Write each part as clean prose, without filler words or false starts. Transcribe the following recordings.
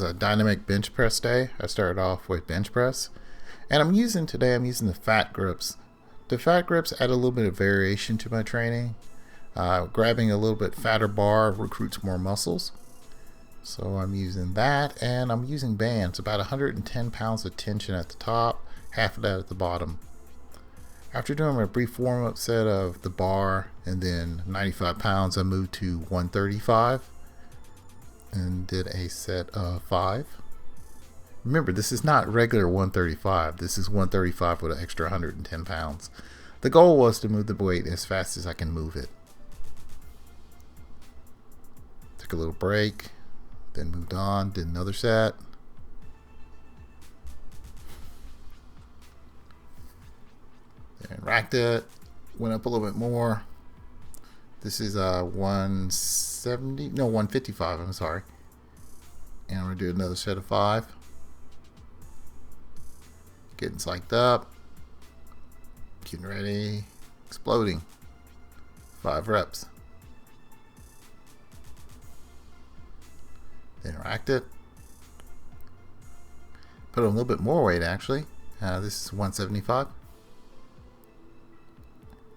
A dynamic bench press day. I started off with bench press, and I'm using the fat grips. The fat grips add a little bit of variation to my training. Grabbing a little bit fatter bar recruits more muscles, so I'm using that, and I'm using bands, about 110 pounds of tension at the top, half of that at the bottom. After doing a brief warm-up set of the bar and then 95 pounds, I moved to 135 and did a set of 5. Remember, this is not regular 135. This is 135 with an extra 110 pounds. The goal was to move the weight as fast as I can move it. Took a little break, then moved on, did another set. And racked it, went up a little bit more. This is 155, I'm sorry. And I'm going to do another set of 5. Getting psyched up. Getting ready. Exploding. 5 reps. Then racked it. Put on a little bit more weight actually. This is 175.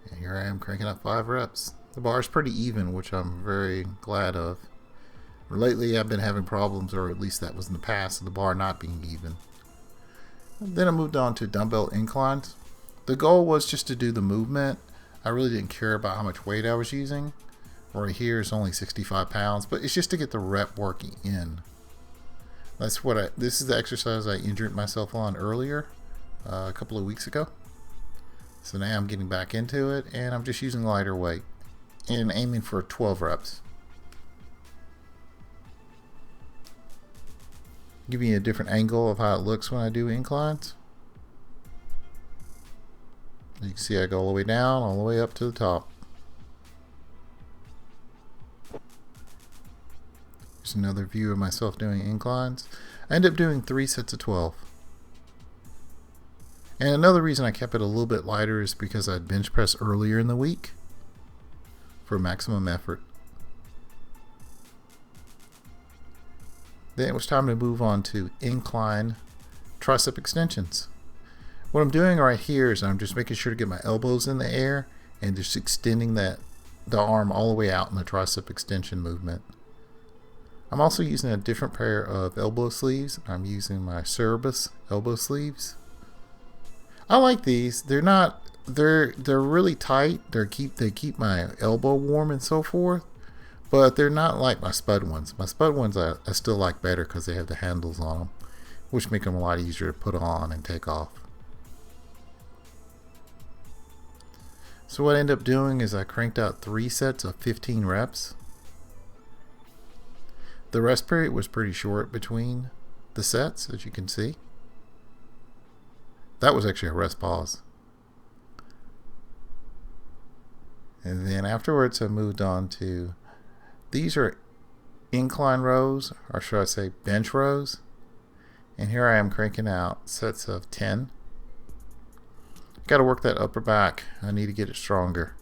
And here I am cranking up 5 reps. The bar is pretty even, which I'm very glad of. Lately I've been having problems, or at least that was in the past, of the bar not being even. Then I moved on to dumbbell inclines. The goal was just to do the movement. I really didn't care about how much weight I was using. Right here is only 65 pounds, but it's just to get the rep working in. This is the exercise I injured myself on earlier, a couple of weeks ago. So now I'm getting back into it, and I'm just using lighter weight and aiming for 12 reps. Give you a different angle of how it looks when I do inclines. You can see I go all the way down, all the way up to the top. Here's another view of myself doing inclines. I end up doing 3 sets of 12. And another reason I kept it a little bit lighter is because I'd bench press earlier in the week for maximum effort. Then it was time to move on to incline tricep extensions. What I'm doing right here is I'm just making sure to get my elbows in the air and just extending the arm all the way out in the tricep extension movement. I'm also using a different pair of elbow sleeves. I'm using my Cybex elbow sleeves. I like these. They're really tight. They keep my elbow warm and so forth. But they're not like my Spud ones. My Spud ones I still like better because they have the handles on them, which make them a lot easier to put on and take off. So what I ended up doing is I cranked out 3 sets of 15 reps. The rest period was pretty short between the sets, as you can see. That was actually a rest pause. And then afterwards I moved on to, these are incline rows, or should I say bench rows. And here I am cranking out sets of 10. Got to work that upper back. I need to get it stronger.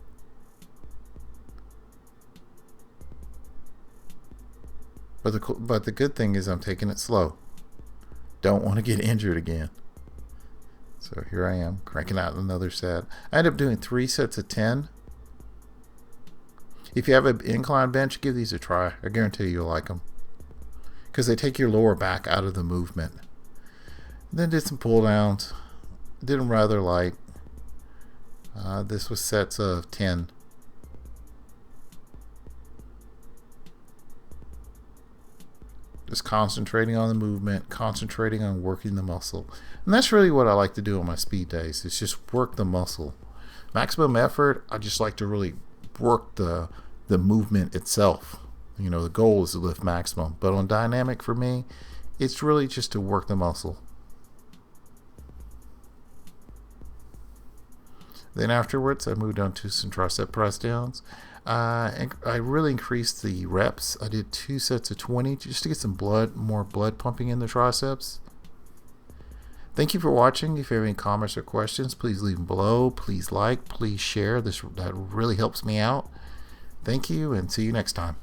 But the good thing is I'm taking it slow. Don't want to get injured again. So here I am cranking out another set. I ended up doing 3 sets of 10. If you have an incline bench, give these a try. I guarantee you'll like them, because they take your lower back out of the movement. Then did some pull downs. Did them rather light. This was sets of 10. Just concentrating on the movement, concentrating on working the muscle. And that's really what I like to do on my speed days. It's just work the muscle. Maximum effort, I just like to really work the movement itself. You know, the goal is to lift maximum. But on dynamic for me, it's really just to work the muscle. Then afterwards, I moved on to some tricep press downs. And I really increased the reps. I did 2 sets of 20 just to get some more blood pumping in the triceps. Thank you for watching. If you have any comments or questions, please leave them below. Please like, please share. That really helps me out. Thank you, and see you next time.